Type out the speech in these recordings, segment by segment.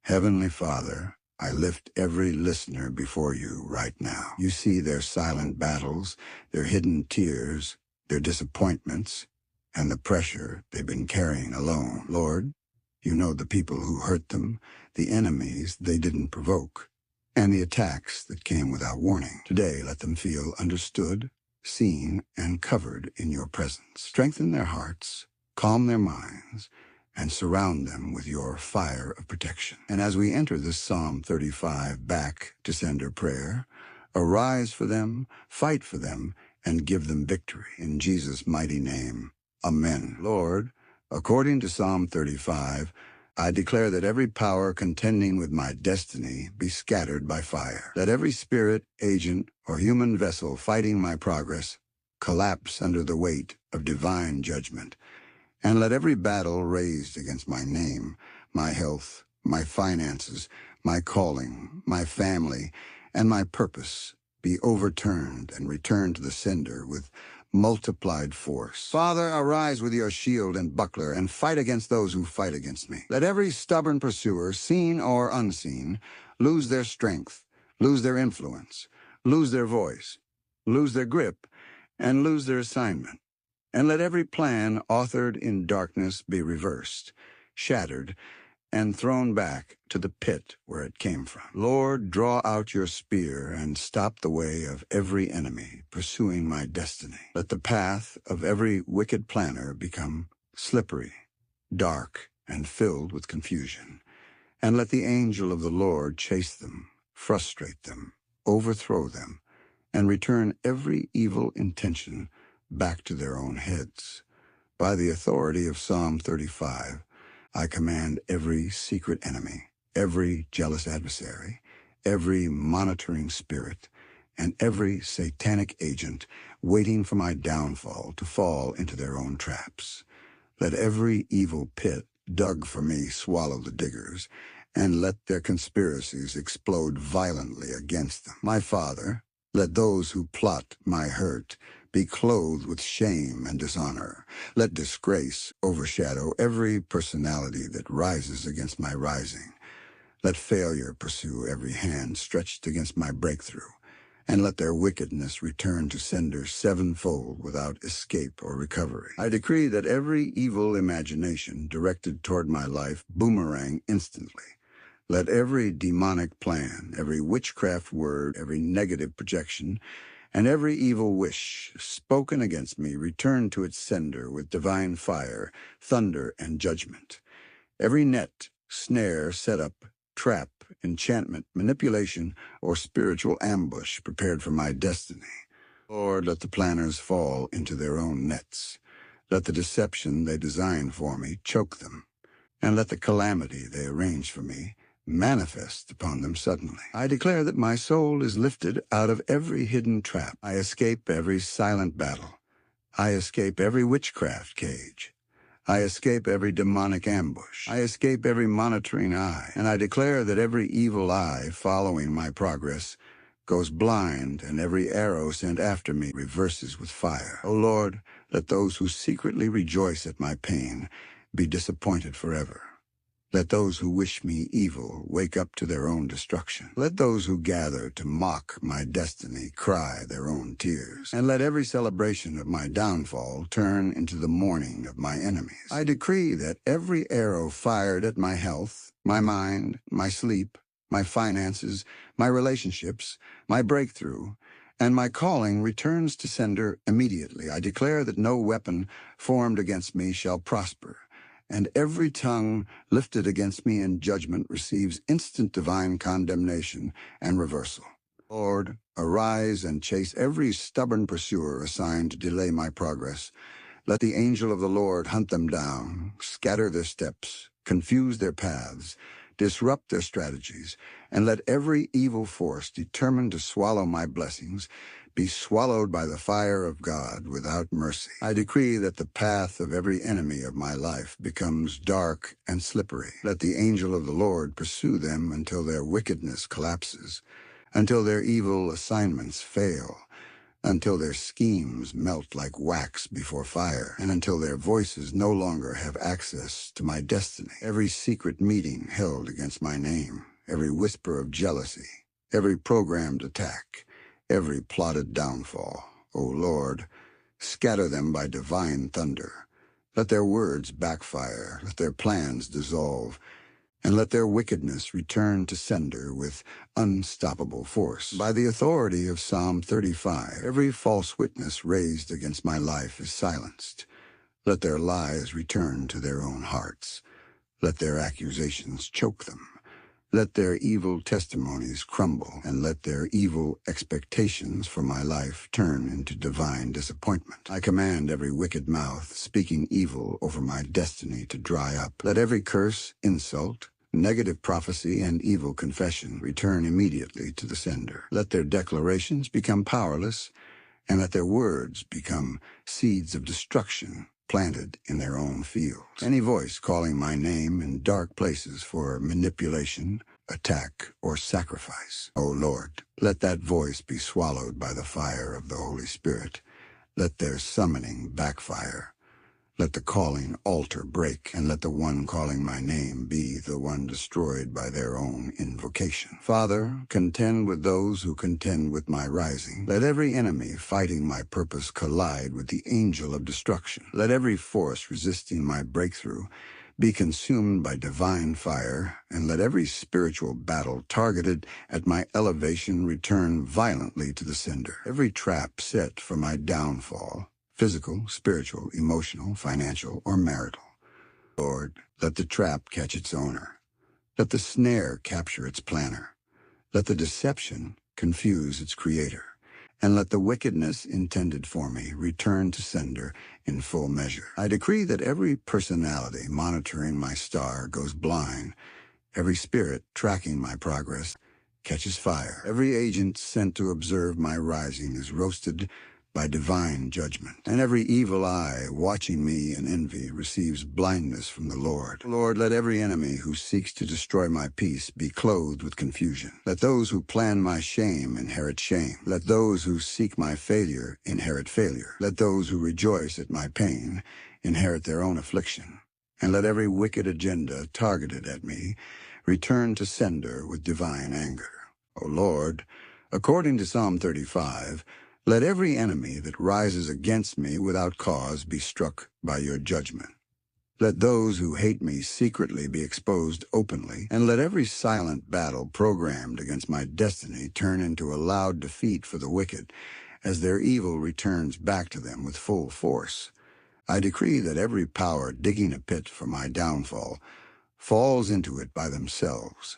Heavenly Father, I lift every listener before you right now. You see their silent battles, their hidden tears, their disappointments, and the pressure they've been carrying alone. Lord, you know the people who hurt them, the enemies they didn't provoke, and the attacks that came without warning. Today, let them feel understood, seen, and covered in your presence. Strengthen their hearts, calm their minds, and surround them with your fire of protection. And as we enter this Psalm 35 back to sender prayer, arise for them, fight for them, and give them victory. In Jesus' mighty name, amen. Lord, according to Psalm 35, I declare that every power contending with my destiny be scattered by fire. Let every spirit, agent, or human vessel fighting my progress collapse under the weight of divine judgment. And let every battle raised against my name, my health, my finances, my calling, my family, and my purpose be overturned and returned to the sender with multiplied force. Father, arise with your shield and buckler and fight against those who fight against me. Let every stubborn pursuer, seen or unseen, lose their strength, lose their influence, lose their voice, lose their grip, and lose their assignment. And let every plan authored in darkness be reversed, shattered, and thrown back to the pit where it came from. Lord, draw out your spear and stop the way of every enemy pursuing my destiny. Let the path of every wicked planner become slippery, dark, and filled with confusion. And let the angel of the Lord chase them, frustrate them, overthrow them, and return every evil intention back to their own heads. By the authority of Psalm 35, I command every secret enemy, every jealous adversary, every monitoring spirit, and every satanic agent waiting for my downfall to fall into their own traps. Let every evil pit dug for me swallow the diggers, and let their conspiracies explode violently against them. My Father, let those who plot my hurt be clothed with shame and dishonor. Let disgrace overshadow every personality that rises against my rising. Let failure pursue every hand stretched against my breakthrough, and let their wickedness return to sender sevenfold without escape or recovery. I decree that every evil imagination directed toward my life boomerang instantly. Let every demonic plan, every witchcraft word, every negative projection, and every evil wish spoken against me return to its sender with divine fire, thunder, and judgment. Every net, snare, setup, trap, enchantment, manipulation, or spiritual ambush prepared for my destiny. Lord, let the planners fall into their own nets. Let the deception they designed for me choke them, and let the calamity they arranged for me manifest upon them suddenly. I declare that my soul is lifted out of every hidden trap. I escape every silent battle. I escape every witchcraft cage. I escape every demonic ambush. I escape every monitoring eye. And I declare that every evil eye following my progress goes blind, and every arrow sent after me reverses with fire. O Lord, let those who secretly rejoice at my pain be disappointed forever. Let those who wish me evil wake up to their own destruction. Let those who gather to mock my destiny cry their own tears. And let every celebration of my downfall turn into the mourning of my enemies. I decree that every arrow fired at my health, my mind, my sleep, my finances, my relationships, my breakthrough, and my calling returns to sender immediately. I declare that no weapon formed against me shall prosper, and every tongue lifted against me in judgment receives instant divine condemnation and reversal. Lord, arise and chase every stubborn pursuer assigned to delay my progress. Let the angel of the Lord hunt them down, scatter their steps, confuse their paths, disrupt their strategies, and let every evil force determined to swallow my blessings be swallowed by the fire of God without mercy. I decree that the path of every enemy of my life becomes dark and slippery. Let the angel of the Lord pursue them until their wickedness collapses, until their evil assignments fail, until their schemes melt like wax before fire, and until their voices no longer have access to my destiny. Every secret meeting held against my name, every whisper of jealousy, every programmed attack, every plotted downfall, O Lord, scatter them by divine thunder. Let their words backfire, let their plans dissolve, and let their wickedness return to sender with unstoppable force. By the authority of Psalm 35, every false witness raised against my life is silenced. Let their lies return to their own hearts. Let their accusations choke them. Let their evil testimonies crumble, and let their evil expectations for my life turn into divine disappointment. I command every wicked mouth speaking evil over my destiny to dry up. Let every curse, insult, negative prophecy, and evil confession return immediately to the sender. Let their declarations become powerless, and let their words become seeds of destruction planted in their own fields. Any voice calling my name in dark places for manipulation, attack, or sacrifice, O Lord, let that voice be swallowed by the fire of the Holy Spirit. Let their summoning backfire. Let the calling altar break, and let the one calling my name be the one destroyed by their own invocation. Father, contend with those who contend with my rising. Let every enemy fighting my purpose collide with the angel of destruction. Let every force resisting my breakthrough be consumed by divine fire, and let every spiritual battle targeted at my elevation return violently to the sender. Every trap set for my downfall, physical, spiritual, emotional, financial, or marital. Lord, let the trap catch its owner. Let the snare capture its planner. Let the deception confuse its creator. And let the wickedness intended for me return to sender in full measure. I decree that every personality monitoring my star goes blind. Every spirit tracking my progress catches fire. Every agent sent to observe my rising is roasted by divine judgment, and every evil eye watching me in envy receives blindness from the Lord. Lord, let every enemy who seeks to destroy my peace be clothed with confusion. Let those who plan my shame inherit shame. Let those who seek my failure inherit failure. Let those who rejoice at my pain inherit their own affliction. And let every wicked agenda targeted at me return to sender with divine anger. O Lord, according to Psalm 35, let every enemy that rises against me without cause be struck by your judgment. Let those who hate me secretly be exposed openly, and let every silent battle programmed against my destiny turn into a loud defeat for the wicked, as their evil returns back to them with full force. I decree that every power digging a pit for my downfall falls into it by themselves.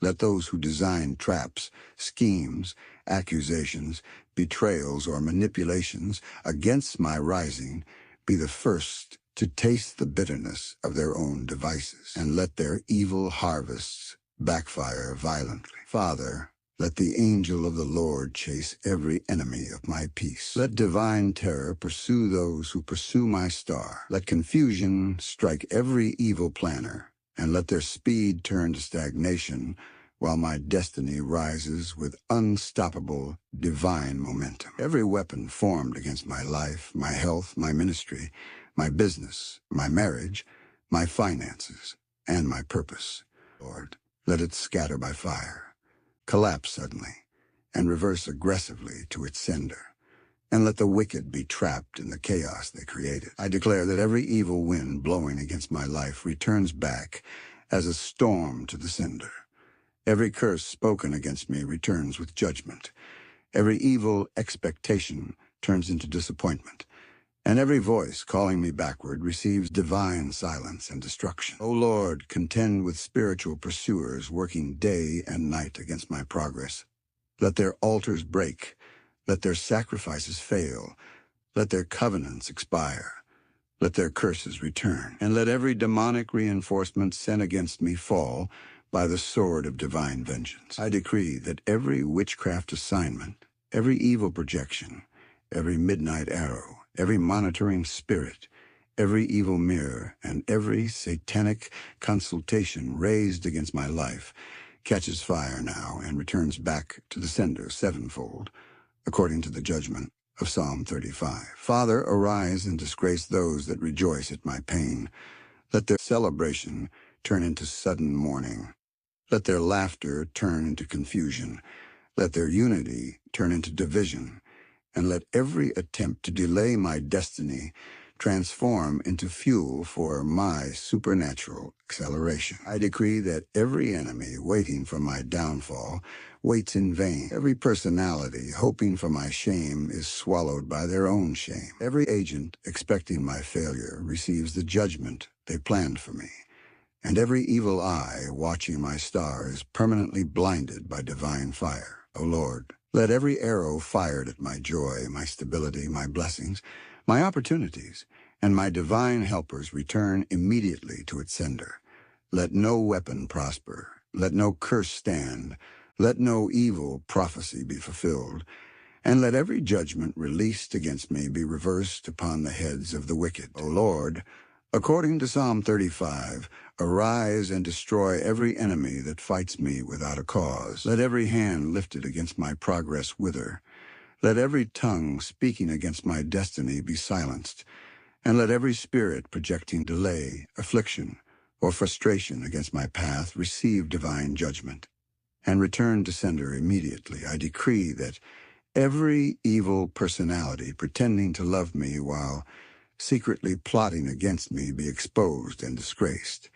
Let those who design traps, schemes, accusations, betrayals, or manipulations against my rising be the first to taste the bitterness of their own devices, and let their evil harvests backfire violently. Father, let the angel of the Lord chase every enemy of my peace. Let divine terror pursue those who pursue my star. Let confusion strike every evil planner, and let their speed turn to stagnation while my destiny rises with unstoppable divine momentum. Every weapon formed against my life, my health, my ministry, my business, my marriage, my finances, and my purpose, Lord, let it scatter by fire, collapse suddenly, and reverse aggressively to its sender. And let the wicked be trapped in the chaos they created. I declare that every evil wind blowing against my life returns back as a storm to the sender. Every curse spoken against me returns with judgment. Every evil expectation turns into disappointment. And every voice calling me backward receives divine silence and destruction. O Lord, contend with spiritual pursuers working day and night against my progress. Let their altars break. Let their sacrifices fail. Let their covenants expire. Let their curses return. And let every demonic reinforcement sent against me fall by the sword of divine vengeance. I decree that every witchcraft assignment, every evil projection, every midnight arrow, every monitoring spirit, every evil mirror, and every satanic consultation raised against my life catches fire now and returns back to the sender sevenfold. according to the judgment of Psalm 35. Father, arise and disgrace those that rejoice at my pain. Let their celebration turn into sudden mourning. Let their laughter turn into confusion. Let their unity turn into division. And let every attempt to delay my destiny transform into fuel for my supernatural acceleration. I decree that every enemy waiting for my downfall waits in vain. Every personality hoping for my shame is swallowed by their own shame. Every agent expecting my failure receives the judgment they planned for me. And every evil eye watching my star is permanently blinded by divine fire. O Lord, let every arrow fired at my joy, my stability, my blessings, my opportunities, and my divine helpers return immediately to its sender. Let no weapon prosper. Let no curse stand. Let no evil prophecy be fulfilled. And let every judgment released against me be reversed upon the heads of the wicked. O Lord, according to Psalm 35, arise and destroy every enemy that fights me without a cause. Let every hand lifted against my progress wither. Let every tongue speaking against my destiny be silenced. And let every spirit projecting delay, affliction, or frustration against my path receive divine judgment and return to sender immediately. I decree that every evil personality pretending to love me while secretly plotting against me be exposed and disgraced.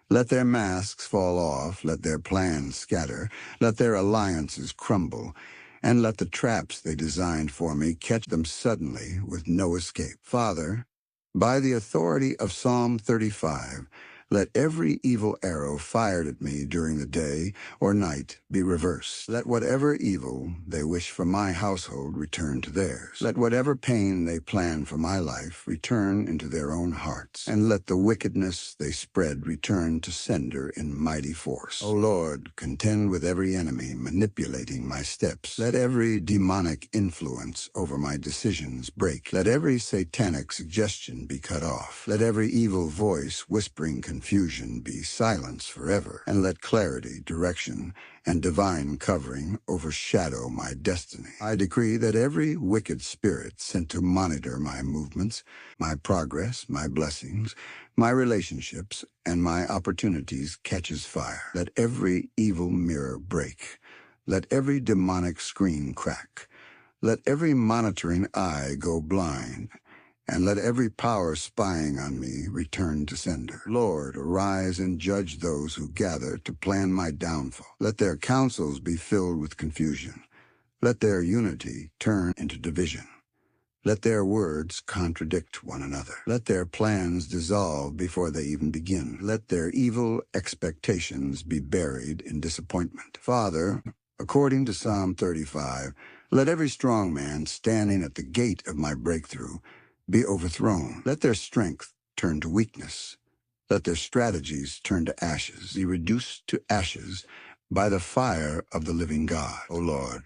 Let their masks fall off, let their plans scatter, let their alliances crumble, and let the traps they designed for me catch them suddenly with no escape. Father, by the authority of Psalm 35, let every evil arrow fired at me during the day or night be reversed. Let whatever evil they wish for my household return to theirs. Let whatever pain they plan for my life return into their own hearts. And let the wickedness they spread return to sender in mighty force. O Lord, contend with every enemy manipulating my steps. Let every demonic influence over my decisions break. Let every satanic suggestion be cut off. Let every evil voice whispering confusion be silenced forever, and let clarity, direction, and divine covering overshadow my destiny. I decree that every wicked spirit sent to monitor my movements, my progress, my blessings, my relationships, and my opportunities catches fire. Let every evil mirror break. Let every demonic screen crack. Let every monitoring eye go blind. And let every power spying on me return to sender. Lord, arise and judge those who gather to plan my downfall. Let their counsels be filled with confusion. Let their unity turn into division. Let their words contradict one another. Let their plans dissolve before they even begin. Let their evil expectations be buried in disappointment. Father, according to Psalm 35, let every strong man standing at the gate of my breakthrough be overthrown. Let their strength turn to weakness. Let their strategies turn to ashes, be reduced to ashes by the fire of the living God. O Lord,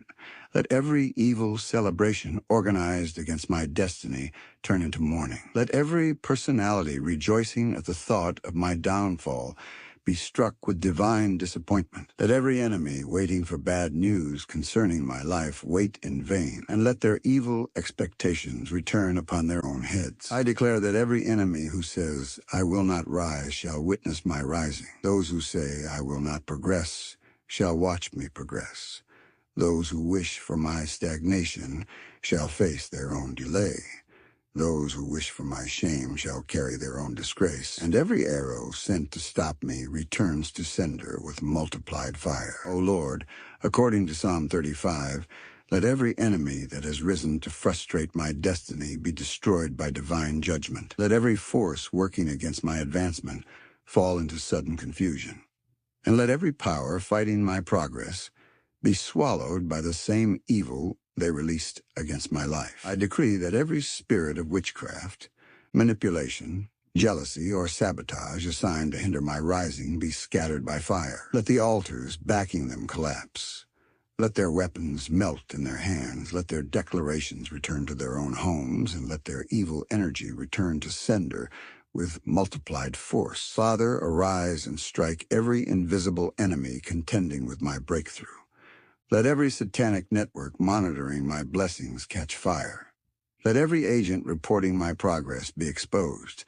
let every evil celebration organized against my destiny turn into mourning. Let every personality rejoicing at the thought of my downfall be struck with divine disappointment. Let every enemy waiting for bad news concerning my life wait in vain, and let their evil expectations return upon their own heads. I declare that every enemy who says, I will not rise, shall witness my rising. Those who say, I will not progress, shall watch me progress. Those who wish for my stagnation shall face their own delay. Those who wish for my shame shall carry their own disgrace. And every arrow sent to stop me returns to sender with multiplied fire. O Lord, according to Psalm 35, let every enemy that has risen to frustrate my destiny be destroyed by divine judgment. Let every force working against my advancement fall into sudden confusion. And let every power fighting my progress be swallowed by the same evil they released against my life. I decree that every spirit of witchcraft, manipulation, jealousy, or sabotage assigned to hinder my rising be scattered by fire. Let the altars backing them collapse. Let their weapons melt in their hands. Let their declarations return to their own homes, and let their evil energy return to sender with multiplied force. Father, arise and strike every invisible enemy contending with my breakthrough. Let every satanic network monitoring my blessings catch fire. Let every agent reporting my progress be exposed,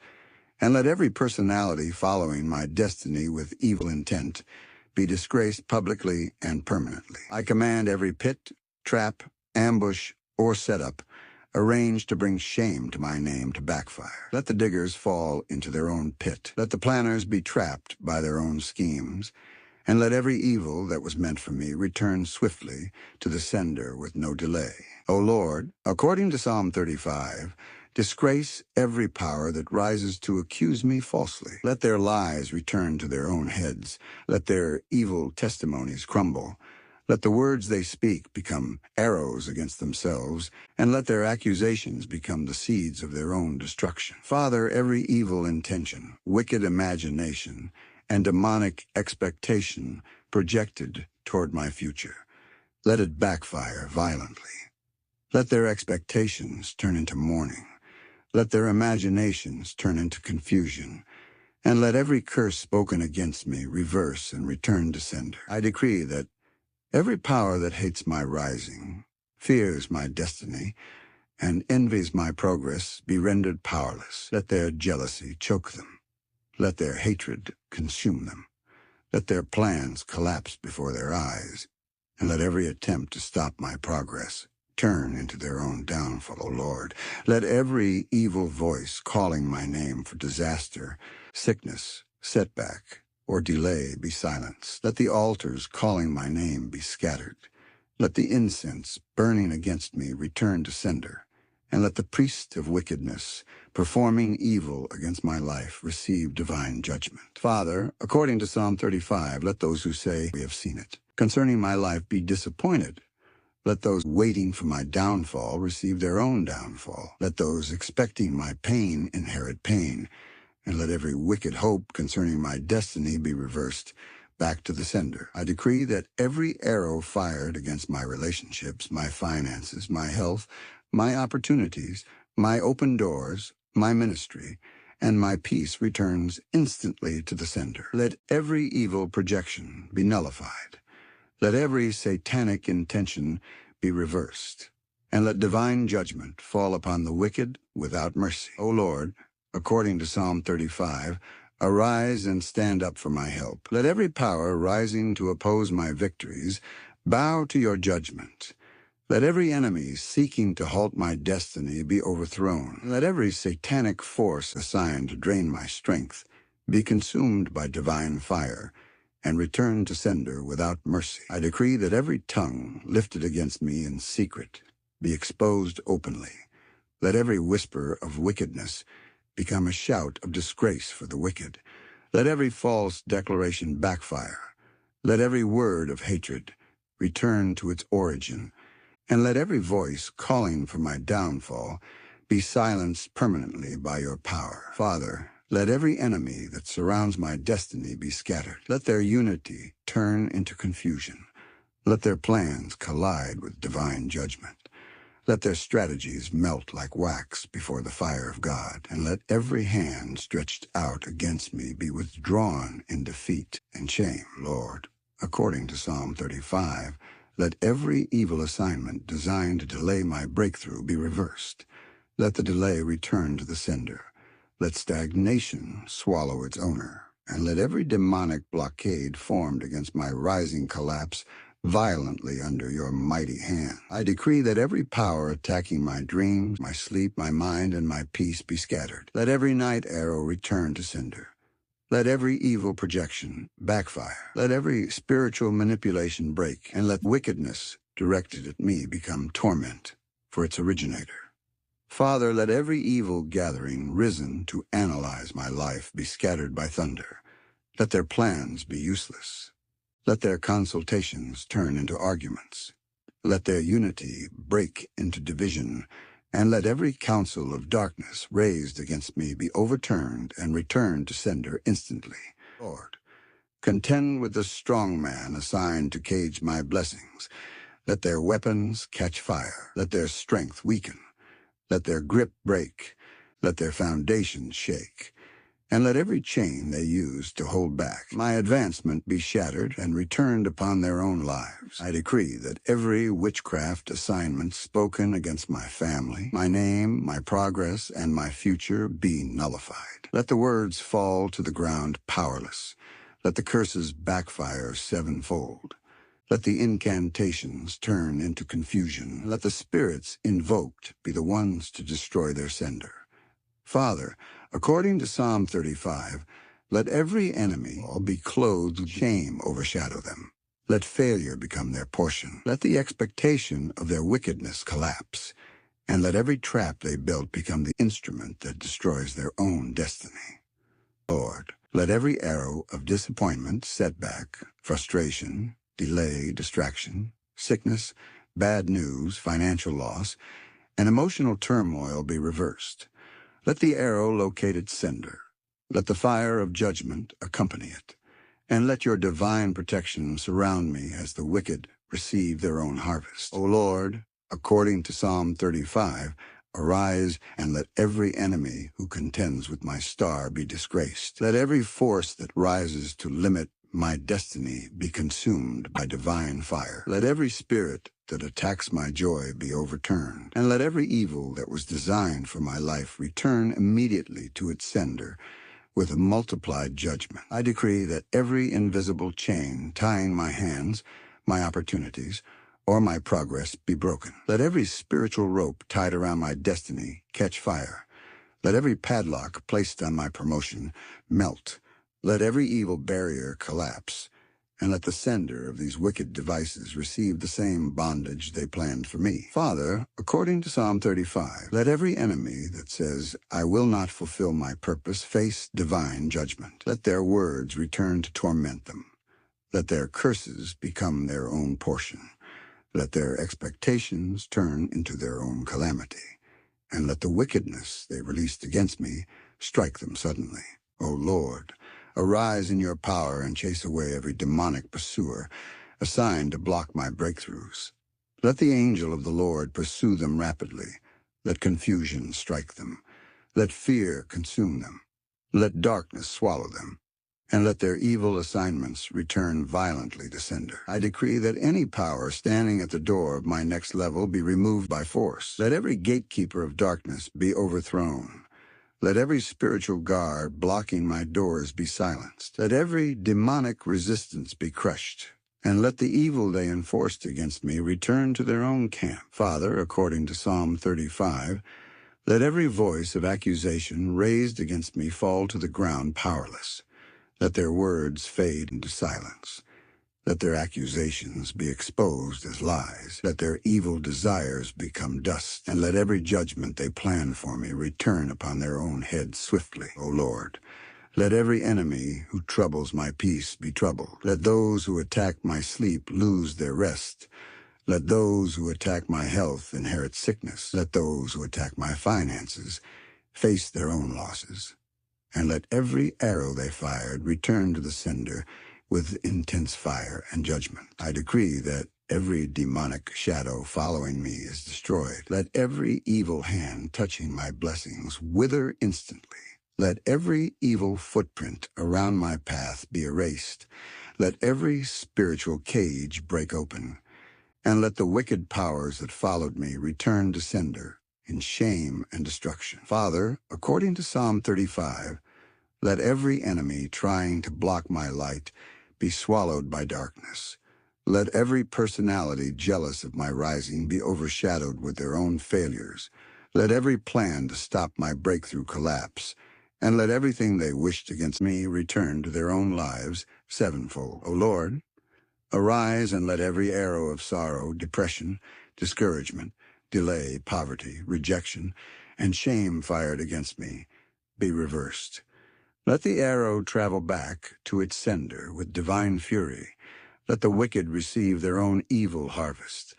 and let every personality following my destiny with evil intent be disgraced publicly and permanently. I command every pit, trap, ambush, or setup arranged to bring shame to my name to backfire. Let the diggers fall into their own pit. Let the planners be trapped by their own schemes, and let every evil that was meant for me return swiftly to the sender with no delay. O Lord, according to Psalm 35, disgrace every power that rises to accuse me falsely. Let their lies return to their own heads. Let their evil testimonies crumble. Let the words they speak become arrows against themselves, and let their accusations become the seeds of their own destruction. Father, every evil intention, wicked imagination, and demonic expectation projected toward my future, let it backfire violently. Let their expectations turn into mourning. Let their imaginations turn into confusion. And let every curse spoken against me reverse and return to sender. I decree that every power that hates my rising, fears my destiny, and envies my progress be rendered powerless. Let their jealousy choke them. Let their hatred consume them. Let their plans collapse before their eyes, and let every attempt to stop my progress turn into their own downfall, O Lord. Let every evil voice calling my name for disaster, sickness, setback, or delay be silenced. Let the altars calling my name be scattered. Let the incense burning against me return to sender, and let the priest of wickedness performing evil against my life receive divine judgment. Father, according to Psalm 35, let those who say, "We have seen it," concerning my life be disappointed. Let those waiting for my downfall receive their own downfall. Let those expecting my pain inherit pain, and let every wicked hope concerning my destiny be reversed back to the sender. I decree that every arrow fired against my relationships, my finances, my health, my opportunities, my open doors, my ministry, and my peace returns instantly to the sender. Let every evil projection be nullified. Let every satanic intention be reversed, and let divine judgment fall upon the wicked without mercy. O Lord, according to Psalm 35, arise and stand up for my help. Let every power rising to oppose my victories bow to your judgment. Let every enemy seeking to halt my destiny be overthrown. Let every satanic force assigned to drain my strength be consumed by divine fire and return to sender without mercy. I decree that every tongue lifted against me in secret be exposed openly. Let every whisper of wickedness become a shout of disgrace for the wicked. Let every false declaration backfire. Let every word of hatred return to its origin, and let every voice calling for my downfall be silenced permanently by your power. Father, let every enemy that surrounds my destiny be scattered. Let their unity turn into confusion. Let their plans collide with divine judgment. Let their strategies melt like wax before the fire of God, and let every hand stretched out against me be withdrawn in defeat and shame. Lord, according to Psalm 35, let every evil assignment designed to delay my breakthrough be reversed. Let the delay return to the sender. Let stagnation swallow its owner, and let every demonic blockade formed against my rising collapse violently under your mighty hand. I decree that every power attacking my dreams, my sleep, my mind, and my peace be scattered. Let every night arrow return to sender. Let every evil projection backfire. Let every spiritual manipulation break, and let wickedness directed at me become torment for its originator. Father, let every evil gathering risen to analyze my life be scattered by thunder. Let their plans be useless. Let their consultations turn into arguments. Let their unity break into division, and let every counsel of darkness raised against me be overturned and returned to sender instantly. Lord, contend with the strong man assigned to cage my blessings. Let their weapons catch fire. Let their strength weaken. Let their grip break. Let their foundations shake. and let every chain they use to hold back my advancement be shattered and returned upon their own lives. I decree that every witchcraft assignment spoken against my family, my name, my progress, and my future be nullified. Let the words fall to the ground powerless. Let the curses backfire sevenfold. Let the incantations turn into confusion. Let the spirits invoked be the ones to destroy their sender. Father, according to Psalm 35, let every enemy be clothed with shame overshadow them. Let failure become their portion. Let the expectation of their wickedness collapse. And let every trap they built become the instrument that destroys their own destiny. Lord, let every arrow of disappointment, setback, frustration, delay, distraction, sickness, bad news, financial loss, and emotional turmoil be reversed. Let the arrow locate its sender. Let the fire of judgment accompany it. And let your divine protection surround me as the wicked receive their own harvest. O Lord, according to Psalm 35, arise and let every enemy who contends with my star be disgraced. Let every force that rises to limit my destiny be consumed by divine fire. Let every spirit that attacks my joy be overturned, and let every evil that was designed for my life return immediately to its sender with a multiplied judgment. I decree that every invisible chain tying my hands, my opportunities, or my progress be broken. Let every spiritual rope tied around my destiny catch fire. Let every padlock placed on my promotion melt. Let every evil barrier collapse, and let the sender of these wicked devices receive the same bondage they planned for me. Father, according to Psalm 35, let every enemy that says, I will not fulfill my purpose, face divine judgment. Let their words return to torment them. Let their curses become their own portion. Let their expectations turn into their own calamity. And let the wickedness they released against me strike them suddenly. O Lord, arise in your power and chase away every demonic pursuer assigned to block my breakthroughs. Let the angel of the Lord pursue them rapidly. Let confusion strike them. Let fear consume them. Let darkness swallow them. And let their evil assignments return violently to sender. I decree that any power standing at the door of my next level be removed by force. Let every gatekeeper of darkness be overthrown. Let every spiritual guard blocking my doors be silenced. Let every demonic resistance be crushed. And let the evil they enforced against me return to their own camp. Father, according to Psalm 35, let every voice of accusation raised against me fall to the ground powerless. Let their words fade into silence. Let their accusations be exposed as lies. Let their evil desires become dust. And let every judgment they plan for me return upon their own heads swiftly, O Lord. Let every enemy who troubles my peace be troubled. Let those who attack my sleep lose their rest. Let those who attack my health inherit sickness. Let those who attack my finances face their own losses. And let every arrow they fired return to the sender with intense fire and judgment. I decree that every demonic shadow following me is destroyed. Let every evil hand touching my blessings wither instantly. Let every evil footprint around my path be erased. Let every spiritual cage break open. And let the wicked powers that followed me return to sender in shame and destruction. Father, according to Psalm 35, let every enemy trying to block my light be swallowed by darkness. Let every personality jealous of my rising be overshadowed with their own failures. Let every plan to stop my breakthrough collapse. And let everything they wished against me return to their own lives sevenfold. O Lord, arise and let every arrow of sorrow, depression, discouragement, delay, poverty, rejection, and shame fired against me be reversed. Let the arrow travel back to its sender with divine fury. Let the wicked receive their own evil harvest.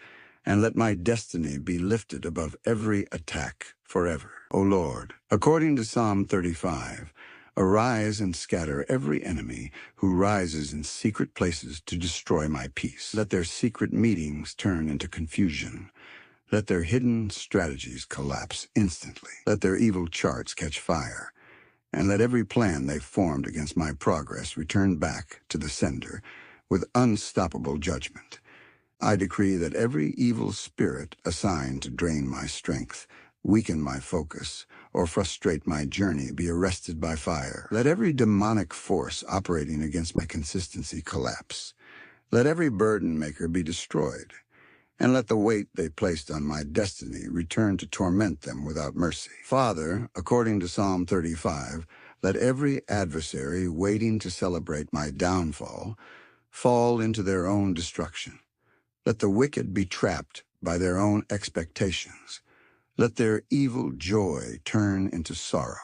And let my destiny be lifted above every attack forever. O Lord, according to Psalm 35, arise and scatter every enemy who rises in secret places to destroy my peace. Let their secret meetings turn into confusion. Let their hidden strategies collapse instantly. Let their evil charts catch fire. and let every plan they formed against my progress return back to the sender with unstoppable judgment. I decree that every evil spirit assigned to drain my strength, weaken my focus, or frustrate my journey be arrested by fire. Let every demonic force operating against my consistency collapse. Let every burden maker be destroyed, and let the weight they placed on my destiny return to torment them without mercy. Father, according to Psalm 35, let every adversary waiting to celebrate my downfall fall into their own destruction. Let the wicked be trapped by their own expectations. Let their evil joy turn into sorrow,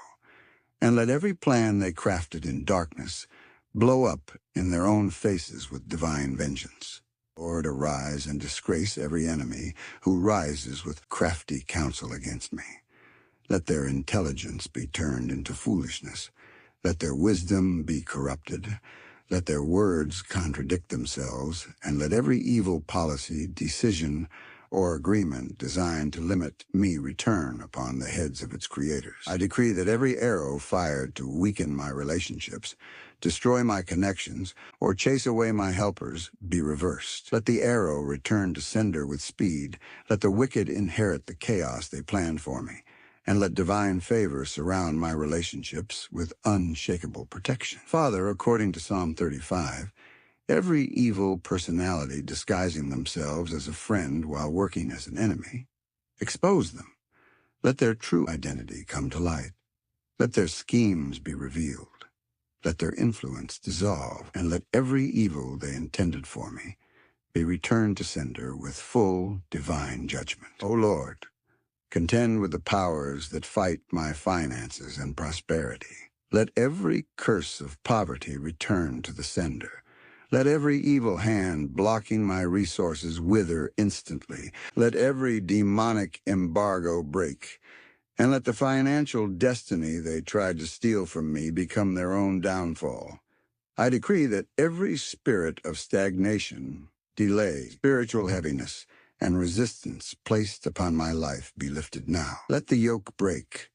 and let every plan they crafted in darkness blow up in their own faces with divine vengeance. Lord, arise and disgrace every enemy who rises with crafty counsel against me. Let their intelligence be turned into foolishness. Let their wisdom be corrupted. Let their words contradict themselves, and let every evil policy, decision, or agreement designed to limit me return upon the heads of its creators. I decree that every arrow fired to weaken my relationships, destroy my connections, or chase away my helpers be reversed. Let the arrow return to sender with speed. Let the wicked inherit the chaos they planned for me, and let divine favor surround my relationships with unshakable protection. Father, according to Psalm 35, every evil personality disguising themselves as a friend while working as an enemy, expose them. Let their true identity come to light. Let their schemes be revealed. Let their influence dissolve, and let every evil they intended for me be returned to sender with full divine judgment. O Lord, contend with the powers that fight my finances and prosperity. Let every curse of poverty return to the sender. Let every evil hand blocking my resources wither instantly. Let every demonic embargo break, and let the financial destiny they tried to steal from me become their own downfall. I decree that every spirit of stagnation, delay, spiritual heaviness, and resistance placed upon my life be lifted now. Let the yoke break,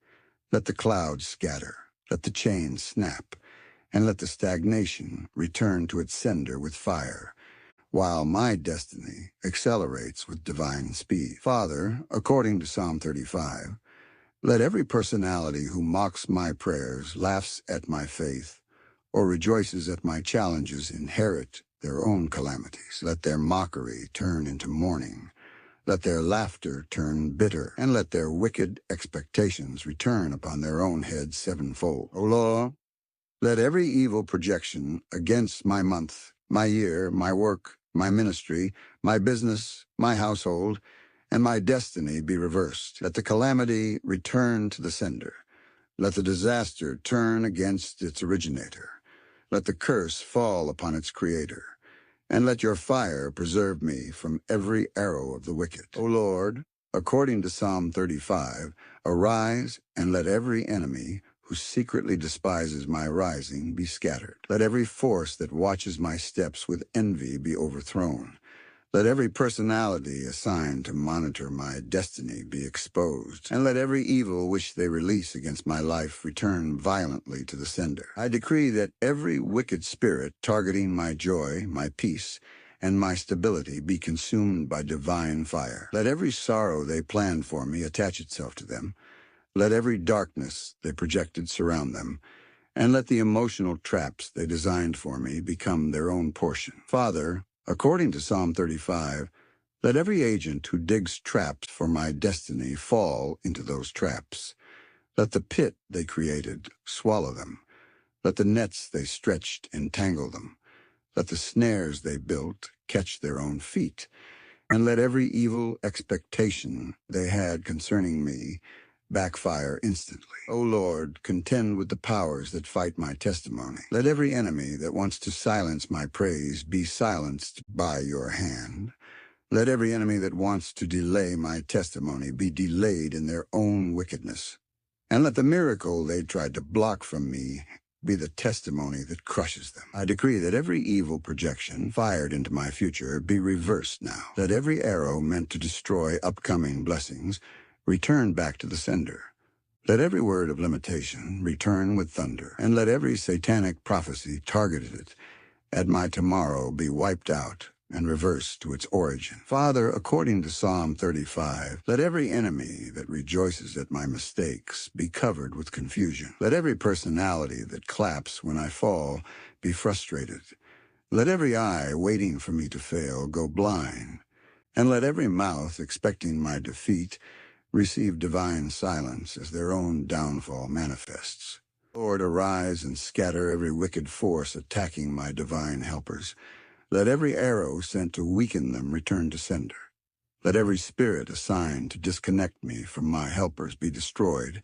let the clouds scatter, let the chains snap, and let the stagnation return to its sender with fire, while my destiny accelerates with divine speed. Father, according to Psalm 35, let every personality who mocks my prayers, laughs at my faith, or rejoices at my challenges inherit their own calamities. Let their mockery turn into mourning. Let their laughter turn bitter, and let their wicked expectations return upon their own heads sevenfold. O Lord, let every evil projection against my month, my year, my work, my ministry, my business, my household, and my destiny be reversed. Let the calamity return to the sender. Let the disaster turn against its originator. Let the curse fall upon its creator. And let your fire preserve me from every arrow of the wicked. O Lord, according to Psalm 35, arise and let every enemy who secretly despises my rising be scattered. Let every force that watches my steps with envy be overthrown. Let every personality assigned to monitor my destiny be exposed, and let every evil which they release against my life return violently to the sender. I decree that every wicked spirit targeting my joy, my peace, and my stability be consumed by divine fire. Let every sorrow they planned for me attach itself to them. Let every darkness they projected surround them, and let the emotional traps they designed for me become their own portion. Father, according to Psalm 35, let every agent who digs traps for my destiny fall into those traps. Let the pit they created swallow them. Let the nets they stretched entangle them. Let the snares they built catch their own feet. And let every evil expectation they had concerning me backfire instantly. O Lord, contend with the powers that fight my testimony. Let every enemy that wants to silence my praise be silenced by your hand. Let every enemy that wants to delay my testimony be delayed in their own wickedness. And let the miracle they tried to block from me be the testimony that crushes them. I decree that every evil projection fired into my future be reversed now. Let every arrow meant to destroy upcoming blessings return back to the sender. Let every word of limitation return with thunder, and let every satanic prophecy targeted at my tomorrow be wiped out and reversed to its origin. Father, according to Psalm 35, let every enemy that rejoices at my mistakes be covered with confusion. Let every personality that claps when I fall be frustrated. Let every eye waiting for me to fail go blind, and let every mouth expecting my defeat receive divine silence as their own downfall manifests. Lord, arise and scatter every wicked force attacking my divine helpers. Let every arrow sent to weaken them return to sender. Let every spirit assigned to disconnect me from my helpers be destroyed,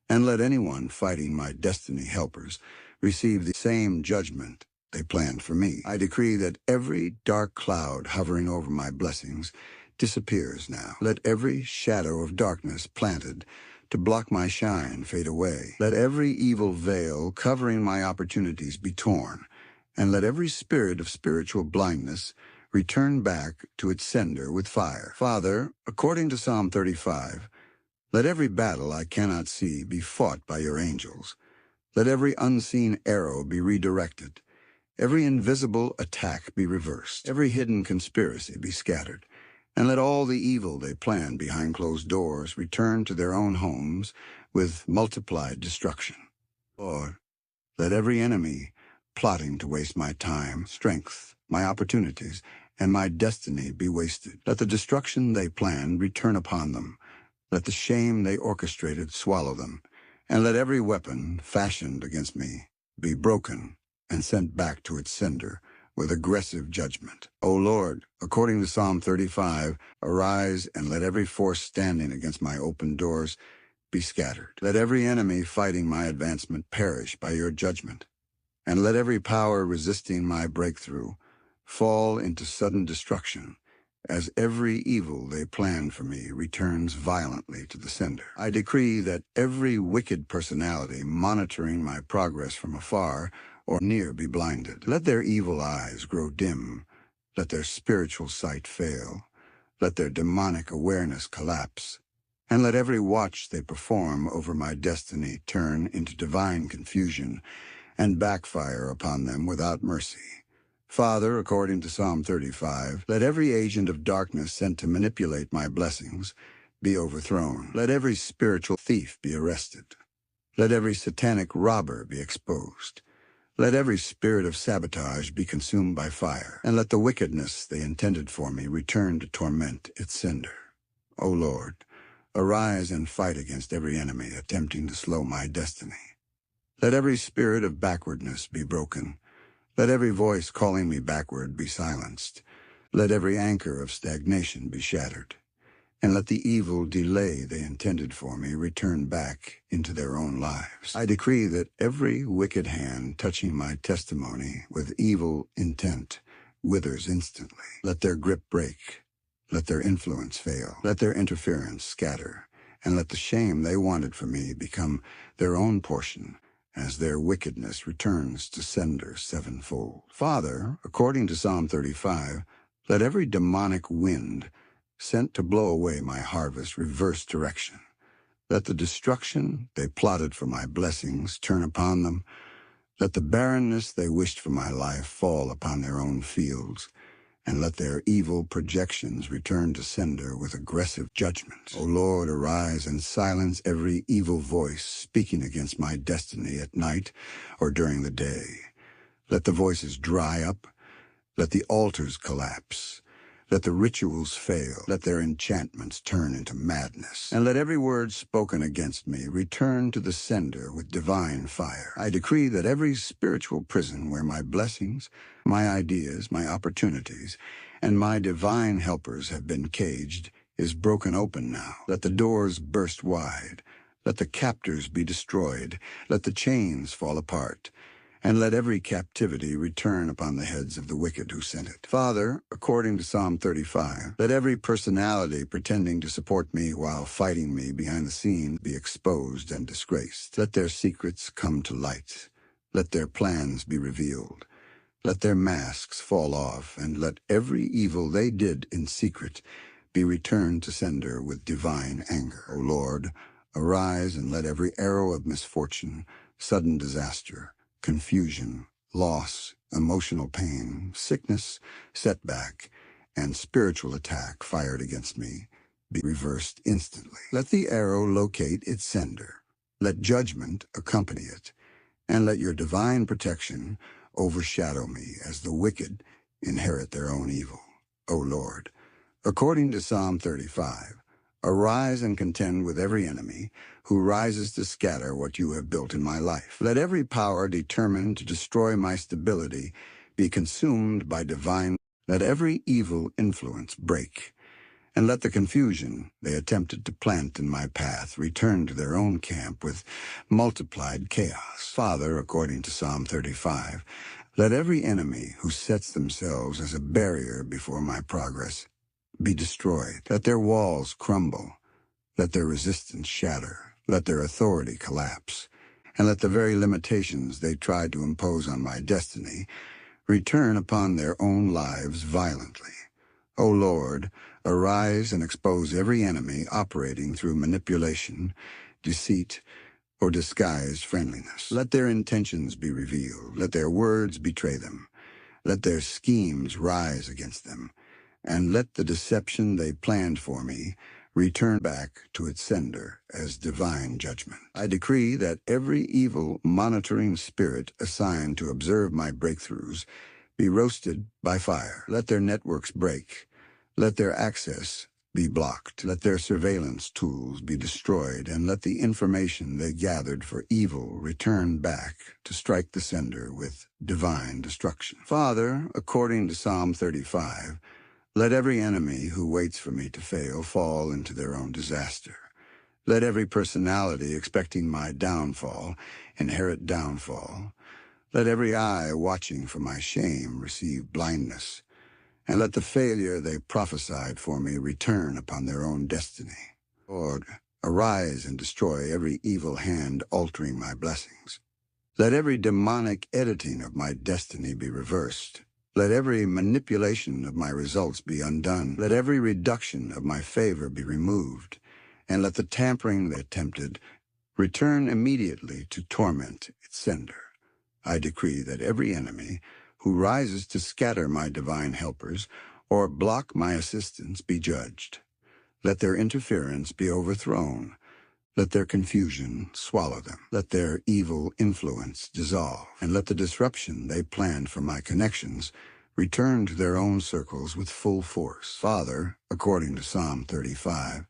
and let anyone fighting my destiny helpers receive the same judgment they planned for me. I decree that every dark cloud hovering over my blessings disappears now. Let every shadow of darkness planted to block my shine fade away. Let every evil veil covering my opportunities be torn, and let every spirit of spiritual blindness return back to its sender with fire. Father, according to Psalm 35, let every battle I cannot see be fought by your angels. Let every unseen arrow be redirected, every invisible attack be reversed, every hidden conspiracy be scattered, and let all the evil they plan behind closed doors return to their own homes with multiplied destruction. Lord, let every enemy plotting to waste my time, strength, my opportunities, and my destiny be wasted. Let the destruction they planned return upon them. Let the shame they orchestrated swallow them, and let every weapon fashioned against me be broken and sent back to its sender with aggressive judgment. O Lord, according to Psalm 35, arise and let every force standing against my open doors be scattered. Let every enemy fighting my advancement perish by your judgment, and let every power resisting my breakthrough fall into sudden destruction, as every evil they planned for me returns violently to the sender. I decree that every wicked personality monitoring my progress from afar or near be blinded. Let their evil eyes grow dim. Let their spiritual sight fail. Let their demonic awareness collapse. And let every watch they perform over my destiny turn into divine confusion and backfire upon them without mercy. Father, according to Psalm 35, let every agent of darkness sent to manipulate my blessings be overthrown. Let every spiritual thief be arrested. Let every satanic robber be exposed. Let every spirit of sabotage be consumed by fire, and let the wickedness they intended for me return to torment its sender. O Lord, arise and fight against every enemy attempting to slow my destiny. Let every spirit of backwardness be broken. Let every voice calling me backward be silenced. Let every anchor of stagnation be shattered. And let the evil delay they intended for me return back into their own lives. I decree that every wicked hand touching my testimony with evil intent withers instantly. Let their grip break. Let their influence fail. Let their interference scatter. And let the shame they wanted for me become their own portion, as their wickedness returns to sender sevenfold. Father, according to Psalm 35, let every demonic wind sent to blow away my harvest reverse direction. Let the destruction they plotted for my blessings turn upon them. Let the barrenness they wished for my life fall upon their own fields, and let their evil projections return to sender with aggressive judgment. O Lord, arise and silence every evil voice speaking against my destiny at night or during the day. Let the voices dry up. Let the altars collapse. Let the rituals fail. Let their enchantments turn into madness. And let every word spoken against me return to the sender with divine fire. I decree that every spiritual prison where my blessings, my ideas, my opportunities, and my divine helpers have been caged is broken open now. Let the doors burst wide. Let the captors be destroyed. Let the chains fall apart. And let every captivity return upon the heads of the wicked who sent it. Father, according to Psalm 35, let every personality pretending to support me while fighting me behind the scenes be exposed and disgraced. Let their secrets come to light. Let their plans be revealed. Let their masks fall off, and let every evil they did in secret be returned to sender with divine anger. O Lord, Arise and let every arrow of misfortune, sudden disaster, confusion, loss, emotional pain, sickness, setback, and spiritual attack fired against me be reversed instantly. Let the arrow locate its sender. Let judgment accompany it, and let your divine protection overshadow me as the wicked inherit their own evil. O Lord, according to Psalm 35, arise and contend with every enemy who rises to scatter what you have built in my life. Let every power determined to destroy my stability be consumed by divine. Let every evil influence break, and let the confusion they attempted to plant in my path return to their own camp with multiplied chaos. Father, according to Psalm 35, let every enemy who sets themselves as a barrier before my progress be destroyed. Let their walls crumble. Let their resistance shatter. Let their authority collapse. And let the very limitations they tried to impose on my destiny return upon their own lives violently. O Lord, arise and expose every enemy operating through manipulation, deceit, or disguised friendliness. Let their intentions be revealed. Let their words betray them. Let their schemes rise against them. And let the deception they planned for me return back to its sender as divine judgment. I decree that every evil monitoring spirit assigned to observe my breakthroughs be roasted by fire. Let their networks break. Let their access be blocked. Let their surveillance tools be destroyed, and let the information they gathered for evil return back to strike the sender with divine destruction. Father, according to Psalm 35, let every enemy who waits for me to fail fall into their own disaster. Let every personality expecting my downfall inherit downfall. Let every eye watching for my shame receive blindness. And let the failure they prophesied for me return upon their own destiny. Lord, arise and destroy every evil hand altering my blessings. Let every demonic editing of my destiny be reversed. Let every manipulation of my results be undone. Let every reduction of my favor be removed. And let the tampering they attempted return immediately to torment its sender. I decree that every enemy who rises to scatter my divine helpers or block my assistance be judged. Let their interference be overthrown. Let their confusion swallow them. Let their evil influence dissolve. And let the disruption they planned for my connections return to their own circles with full force. Father, according to Psalm 35,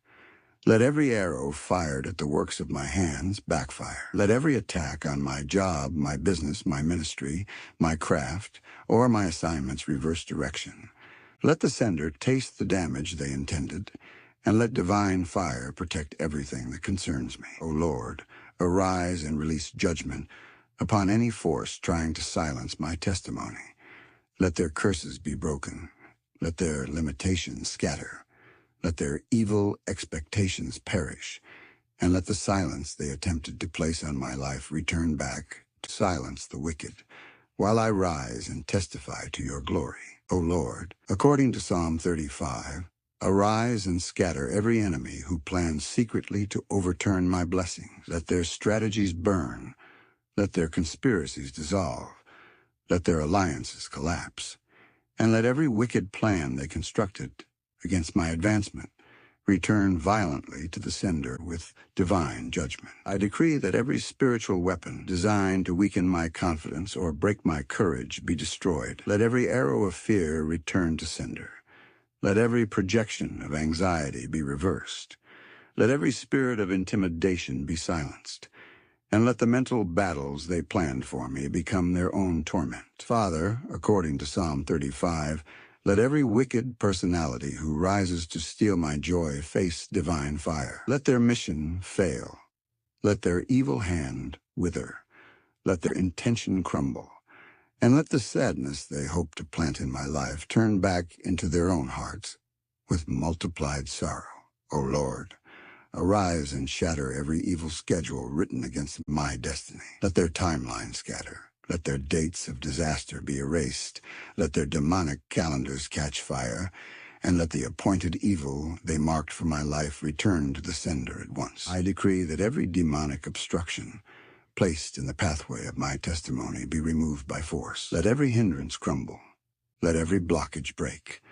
let every arrow fired at the works of my hands backfire. Let every attack on my job, my business, my ministry, my craft, or my assignments reverse direction. Let the sender taste the damage they intended, and let divine fire protect everything that concerns me. O Lord, arise and release judgment upon any force trying to silence my testimony. Let their curses be broken. Let their limitations scatter. Let their evil expectations perish, and let the silence they attempted to place on my life return back to silence the wicked, while I rise and testify to your glory. O Lord, according to Psalm 35, arise and scatter every enemy who plans secretly to overturn my blessings. Let their strategies burn. Let their conspiracies dissolve. Let their alliances collapse. And let every wicked plan they constructed against my advancement return violently to the sender with divine judgment. I decree that every spiritual weapon designed to weaken my confidence or break my courage be destroyed. Let every arrow of fear return to sender. Let every projection of anxiety be reversed. Let every spirit of intimidation be silenced. And let the mental battles they planned for me become their own torment. Father, according to Psalm 35, let every wicked personality who rises to steal my joy face divine fire. Let their mission fail. Let their evil hand wither. Let their intention crumble. And let the sadness they hope to plant in my life turn back into their own hearts with multiplied sorrow. O Lord, arise and shatter every evil schedule written against my destiny. Let their timeline scatter. Let their dates of disaster be erased. Let their demonic calendars catch fire. and let the appointed evil they marked for my life return to the sender at once. I decree that every demonic obstruction placed in the pathway of my testimony be removed by force. Let every hindrance crumble. Let every blockage break.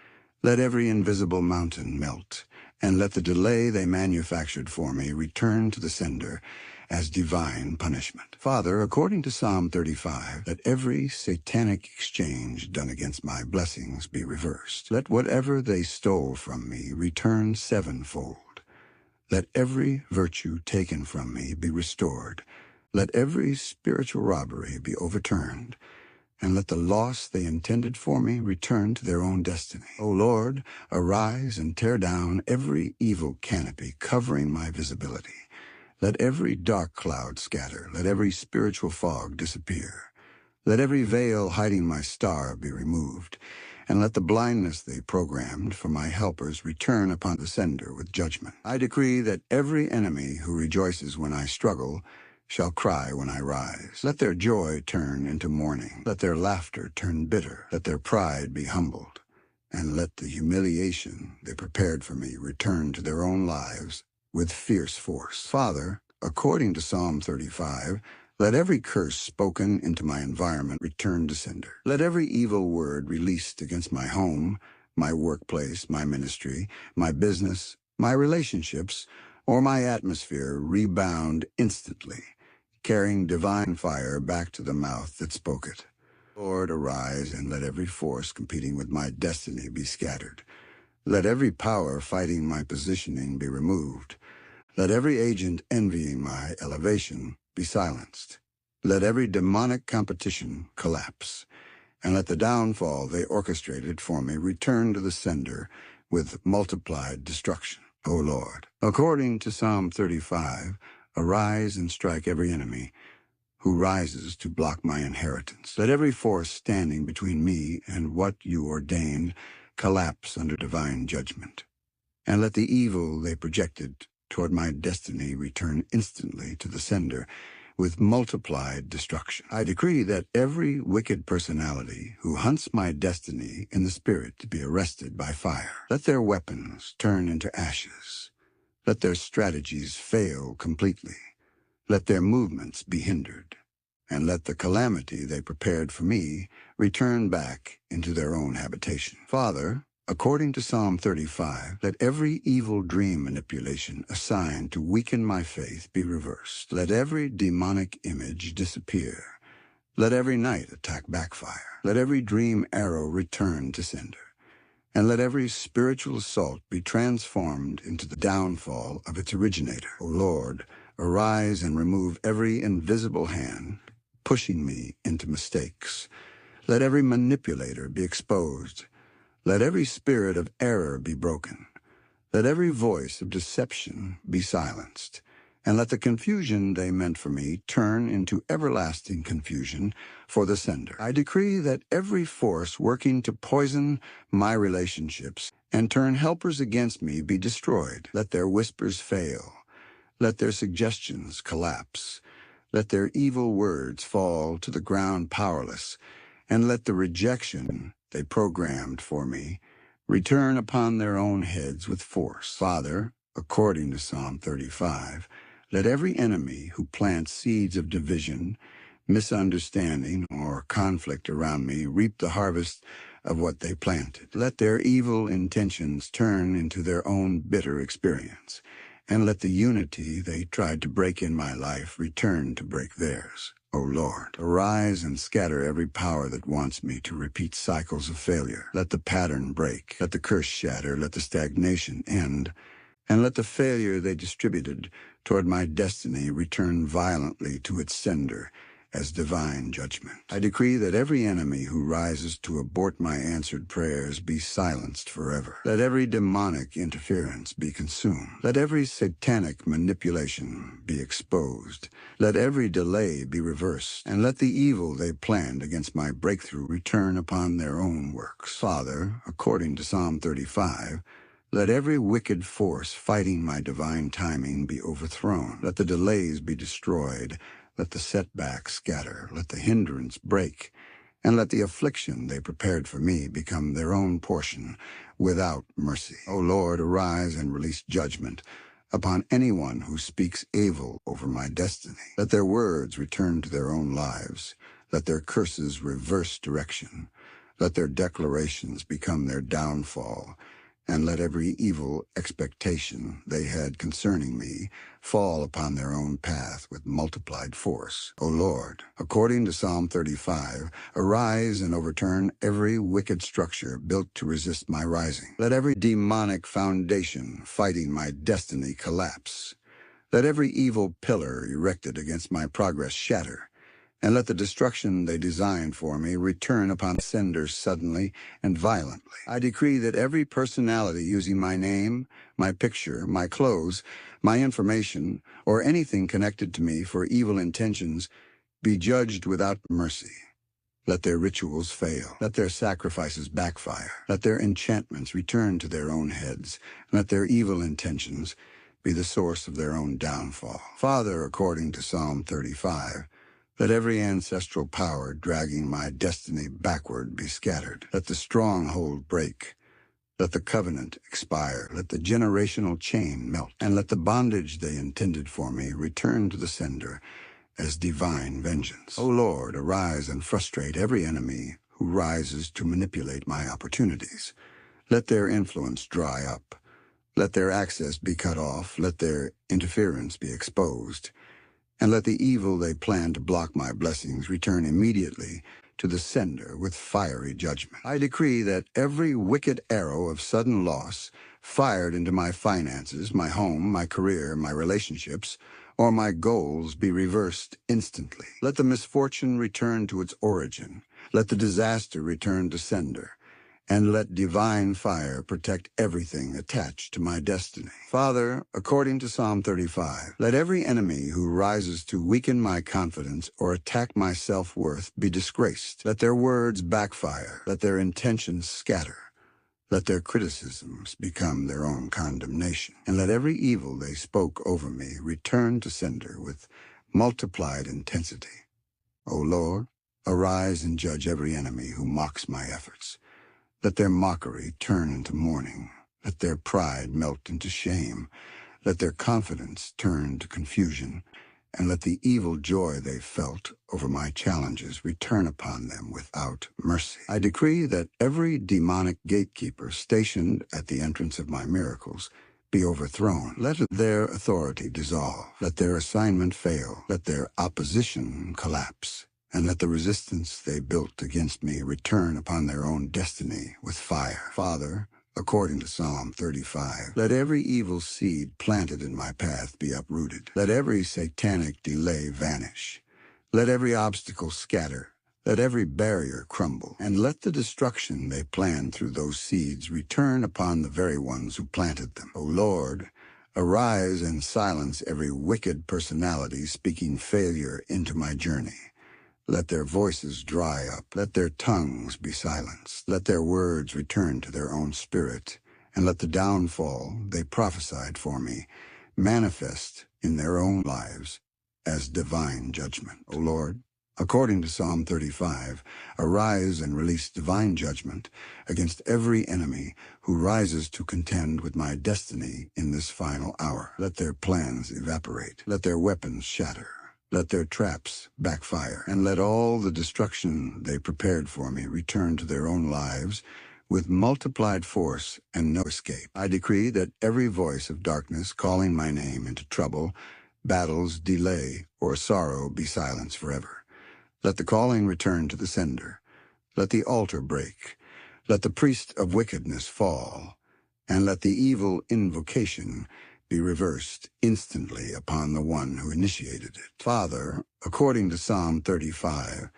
Let every invisible mountain melt, and let the delay they manufactured for me return to the sender as divine punishment. Father, according to Psalm 35, let every satanic exchange done against my blessings be reversed. Let whatever they stole from me return sevenfold. Let every virtue taken from me be restored. Let every spiritual robbery be overturned, and let the loss they intended for me return to their own destiny. O Lord, arise and tear down every evil canopy covering my visibility. Let every dark cloud scatter. Let every spiritual fog disappear. Let every veil hiding my star be removed, and let the blindness they programmed for my helpers return upon the sender with judgment. I decree that every enemy who rejoices when I struggle shall cry when I rise. Let their joy turn into mourning. Let their laughter turn bitter. Let their pride be humbled, and let the humiliation they prepared for me return to their own lives with fierce force. Father, according to Psalm 35, let every curse spoken into my environment return to sender. Let every evil word released against my home, my workplace, my ministry, my business, my relationships, or my atmosphere rebound instantly, carrying divine fire back to the mouth that spoke it. Lord, arise and let every force competing with my destiny be scattered. Let every power fighting my positioning be removed. Let every agent envying my elevation be silenced. Let every demonic competition collapse, and let the downfall they orchestrated for me return to the sender with multiplied destruction. O Lord, according to Psalm 35, arise and strike every enemy who rises to block my inheritance. Let every force standing between me and what you ordained collapse under divine judgment, and let the evil they projected toward my destiny return instantly to the sender with multiplied destruction. I decree that every wicked personality who hunts my destiny in the spirit be arrested by fire. Let their weapons turn into ashes. Let their strategies fail completely. Let their movements be hindered, and let the calamity they prepared for me return back into their own habitation. Father, according to Psalm 35, let every evil dream manipulation assigned to weaken my faith be reversed. Let every demonic image disappear. Let every night attack backfire. Let every dream arrow return to sender. And let every spiritual assault be transformed into the downfall of its originator. O Lord, arise and remove every invisible hand pushing me into mistakes. Let every manipulator be exposed. Let every spirit of error be broken. Let every voice of deception be silenced. And let the confusion they meant for me turn into everlasting confusion for the sender. I decree that every force working to poison my relationships and turn helpers against me be destroyed. Let their whispers fail. Let their suggestions collapse. Let their evil words fall to the ground powerless, and let the rejection they programmed for me return upon their own heads with force. Father, according to Psalm 35, let every enemy who plants seeds of division, misunderstanding, or conflict around me reap the harvest of what they planted. Let their evil intentions turn into their own bitter experience, and let the unity they tried to break in my life return to break theirs. O Lord, arise and scatter every power that wants me to repeat cycles of failure. Let the pattern break, let the curse shatter, let the stagnation end, and let the failure they distributed toward my destiny return violently to its sender as divine judgment. I decree that every enemy who rises to abort my answered prayers be silenced forever. Let every demonic interference be consumed. Let every satanic manipulation be exposed. Let every delay be reversed, and let the evil they planned against my breakthrough return upon their own works. Father, according to Psalm 35, let every wicked force fighting my divine timing be overthrown. Let the delays be destroyed. Let the setbacks scatter. Let the hindrance break. and let the affliction they prepared for me become their own portion without mercy. O Lord, arise and release judgment upon anyone who speaks evil over my destiny. Let their words return to their own lives. Let their curses reverse direction. Let their declarations become their downfall, and let every evil expectation they had concerning me fall upon their own path with multiplied force. O Lord, according to Psalm 35, arise and overturn every wicked structure built to resist my rising. Let every demonic foundation fighting my destiny collapse. Let every evil pillar erected against my progress shatter, and let the destruction they designed for me return upon the sender suddenly and violently. I decree that every personality using my name, my picture, my clothes, my information, or anything connected to me for evil intentions be judged without mercy. Let their rituals fail. Let their sacrifices backfire. Let their enchantments return to their own heads. Let their evil intentions be the source of their own downfall. Father, according to Psalm 35, let every ancestral power dragging my destiny backward be scattered. Let the stronghold break. Let the covenant expire. Let the generational chain melt. And let the bondage they intended for me return to the sender as divine vengeance. O Lord, arise and frustrate every enemy who rises to manipulate my opportunities. Let their influence dry up. Let their access be cut off. Let their interference be exposed. And let the evil they plan to block my blessings return immediately to the sender with fiery judgment. I decree that every wicked arrow of sudden loss fired into my finances, my home, my career, my relationships, or my goals be reversed instantly. Let the misfortune return to its origin. Let the disaster return to sender. And let divine fire protect everything attached to my destiny. Father, according to Psalm 35, let every enemy who rises to weaken my confidence or attack my self-worth be disgraced. Let their words backfire. Let their intentions scatter. Let their criticisms become their own condemnation. And let every evil they spoke over me return to sender with multiplied intensity. O Lord, arise and judge every enemy who mocks my efforts. Let their mockery turn into mourning. Let their pride melt into shame. Let their confidence turn to confusion. And let the evil joy they felt over my challenges return upon them without mercy. I decree that every demonic gatekeeper stationed at the entrance of my miracles be overthrown. Let their authority dissolve. Let their assignment fail. Let their opposition collapse. And let the resistance they built against me return upon their own destiny with fire. Father, according to Psalm 35, let every evil seed planted in my path be uprooted. Let every satanic delay vanish. Let every obstacle scatter. Let every barrier crumble. And let the destruction they planned through those seeds return upon the very ones who planted them. O Lord, arise and silence every wicked personality speaking failure into my journey. Let their voices dry up. Let their tongues be silenced. Let their words return to their own spirit. And let the downfall they prophesied for me manifest in their own lives as divine judgment. O Lord, according to Psalm 35, arise and release divine judgment against every enemy who rises to contend with my destiny in this final hour. Let their plans evaporate. Let their weapons shatter. Let their traps backfire, and let all the destruction they prepared for me return to their own lives with multiplied force and no escape. I decree that every voice of darkness calling my name into trouble, battles, delay, or sorrow be silenced forever. Let the calling return to the sender. Let the altar break. Let the priest of wickedness fall, and let the evil invocation be reversed instantly upon the one who initiated it. Father, according to Psalm 35,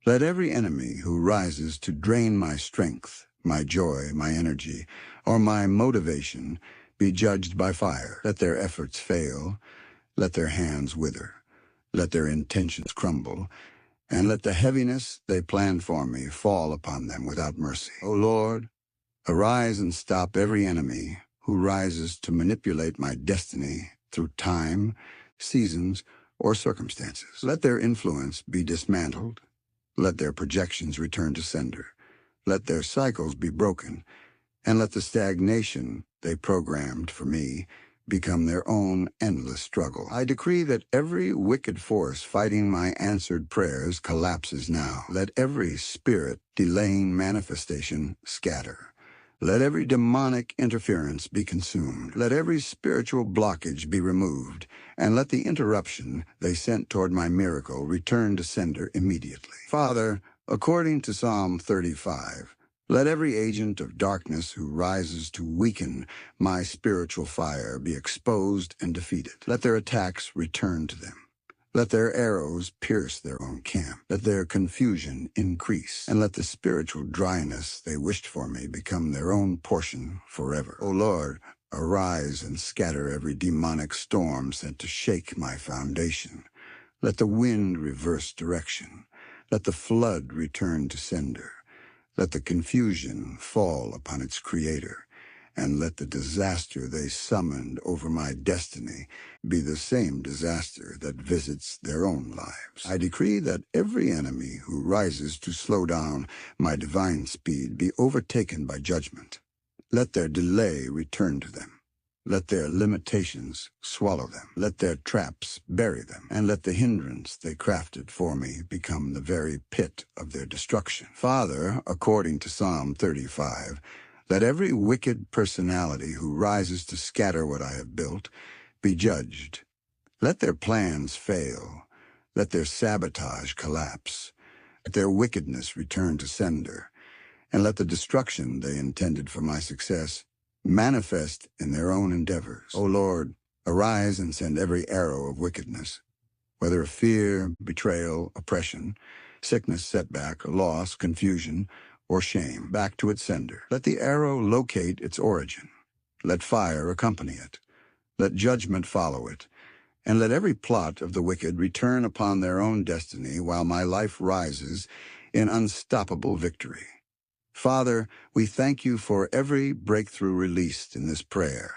let every enemy who rises to drain my strength, my joy, my energy, or my motivation be judged by fire. Let their efforts fail. Let their hands wither. Let their intentions crumble. And let the heaviness they planned for me fall upon them without mercy. O Lord, arise and stop every enemy who rises to manipulate my destiny through time, seasons, or circumstances. Let their influence be dismantled. Let their projections return to sender. Let their cycles be broken, and let the stagnation they programmed for me become their own endless struggle. I decree that every wicked force fighting my answered prayers collapses now. Let every spirit delaying manifestation scatter. Let every demonic interference be consumed. Let every spiritual blockage be removed, and let the interruption they sent toward my miracle return to sender immediately. Father, according to Psalm 35, let every agent of darkness who rises to weaken my spiritual fire be exposed and defeated. Let their attacks return to them. Let their arrows pierce their own camp. Let their confusion increase, and let the spiritual dryness they wished for me become their own portion forever. O Lord, arise and scatter every demonic storm sent to shake my foundation. Let the wind reverse direction. Let the flood return to sender. Let the confusion fall upon its creator, and let the disaster they summoned over my destiny be the same disaster that visits their own lives. I decree that every enemy who rises to slow down my divine speed be overtaken by judgment. Let their delay return to them. Let their limitations swallow them. Let their traps bury them, and let the hindrance they crafted for me become the very pit of their destruction. Father, according to Psalm 35, let every wicked personality who rises to scatter what I have built be judged. Let their plans fail. Let their sabotage collapse. Let their wickedness return to sender, and let the destruction they intended for my success manifest in their own endeavors. O Lord, arise and send every arrow of wickedness, whether of fear, betrayal, oppression, sickness, setback, loss, confusion, or shame, back to its sender. Let the arrow locate its origin. Let fire accompany it. Let judgment follow it. And let every plot of the wicked return upon their own destiny while my life rises in unstoppable victory. Father, we thank you for every breakthrough released in this prayer.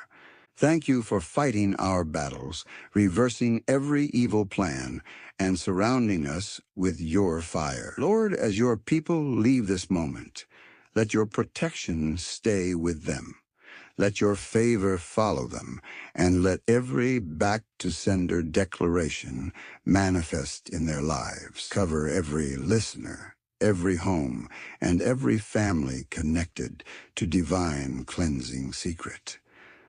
Thank you for fighting our battles, reversing every evil plan, and surrounding us with your fire. Lord, as your people leave this moment, let your protection stay with them. Let your favor follow them, and let every back-to-sender declaration manifest in their lives. Cover every listener, every home, and every family connected to divine cleansing secret.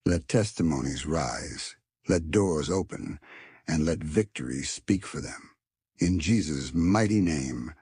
Let testimonies rise, let doors open, and let victory speak for them. In Jesus' mighty name,